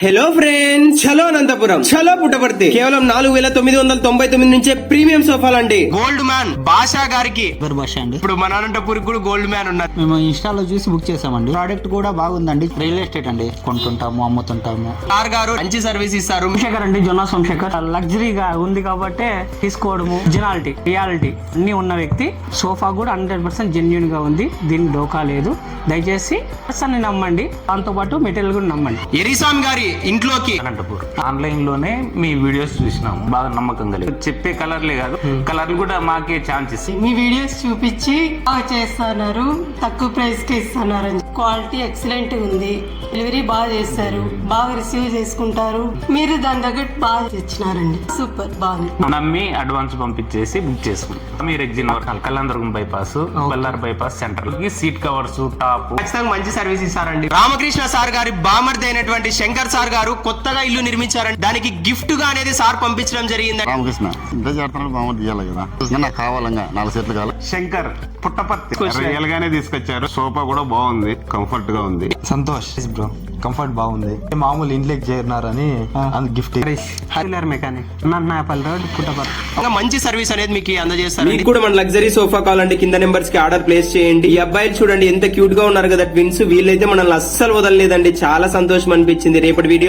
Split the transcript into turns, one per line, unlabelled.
Hello friends, చలో అనంతపురం, చలో పుట్టపర్తి. కేవలం 4,999 నుంచే ప్రీమియం సోఫాలు అండి. గోల్డ్ మ్యాన్ బాషా గారికి
భాష అండి.
ఇప్పుడు మన అనంతపురికి కూడా గోల్డ్ మ్యాన్ ఉన్నారు.
మేము ఇన్స్టాలో చూసి బుక్ చేసామండి. ప్రోడక్ట్ కూడా బాగుందండి. రియల్ ఎస్టేట్ అండి, కొంటుంటాము, అమ్ముతుంటాము.
సార్ గారు మంచి సర్వీస్ ఇస్తారు.
సోమశేఖర్ అండి, జొన్నా సోమశేఖర్. లగ్జరీగా ఉంది కాబట్టి తీసుకోవడము, ఒరిజినాలిటీ, రియాలిటీ అన్ని ఉన్న వ్యక్తి. సోఫా కూడా 100% జెన్యున్ గా ఉంది. దీనికి డోకా లేదు. దయచేసి పర్సన్ నమ్మండి, దాంతో పాటు మెటీరియల్ కూడా నమ్మండి.
ఎరిసాన్ గారి ఇంట్లోకి
అనంతపూర్ ఆన్లైన్ లోనే మీ వీడియోస్ చూసినాము, బాగా నమ్మకం కలిగి చెప్పే కలర్లే కాదు, కలర్లు కూడా మాకే ఛాన్స్ ఇస్తాయి.
మీ వీడియోస్ చూపించి బాగా చేస్తున్నారు, తక్కువ ప్రైస్ కి ఇస్తున్నారు. క్వాలిటీ ఎక్సలెంట్ ఉంది, డెలివరీ బాగా చేస్తారు, బాగా రిసీవ్ చేసుకుంటారు. మీరు దాని దగ్గర బాగా తెచ్చినారండి, సూపర్ బాగుంది.
నమ్మి అడ్వాన్స్ పంపించేసి బుక్ చేసుకున్నాం. మీరు ఎగ్జిన్ కళ్యాణదుర్గం బైపాస్, బల్లార్ బైపాస్ సెంటర్ కి సీట్ కవర్స్, టాప్
ఖచ్చితంగా మంచి సర్వీస్ ఇస్తారండి. రామకృష్ణ సార్ గారి బామర్ది అయినటువంటి శంకర్ సార్ గారు కొత్తగా ఇల్లు నిర్మించారండి. దానికి గిఫ్ట్ గా అనేది సార్ పంపించడం జరిగింది.
రామకృష్ణ ఇంత చేస్తున్నాడు, బాగుంది ఇవ్వాలి కదా. నాకు కావాలంగా 4 సెట్లు కావాలి.
శంకర్ పుట్టపర్తి రియల్ గానే తీసుకొచ్చారు. సోఫా కూడా బాగుంది, కంఫర్ట్ గా ఉంది.
సంతోష్ బ్రో, కంఫర్ట్ బాగుంది. మామూలు ఇంట్లోకి చేరినారని గిఫ్ట్.
మెకానిక్ నాపల్ రోడ్, పుట్టపర్తి.
ఇంకా మంచి సర్వీస్ అనేది మీకు అందజేస్తారు. మీకు కూడా మన లగ్జరీ సోఫా కావాలంటే కింద నెంబర్స్ కి ఆర్డర్ ప్లేస్ చేయండి. ఈ అబ్బాయిలు చూడండి ఎంత క్యూట్ గా ఉన్నారు కదా, ట్విన్స్. వీళ్ళైతే మనల్ని అస్సలు వదలలేదండి. చాలా సంతోషం అనిపించింది. రేపటి వీడియో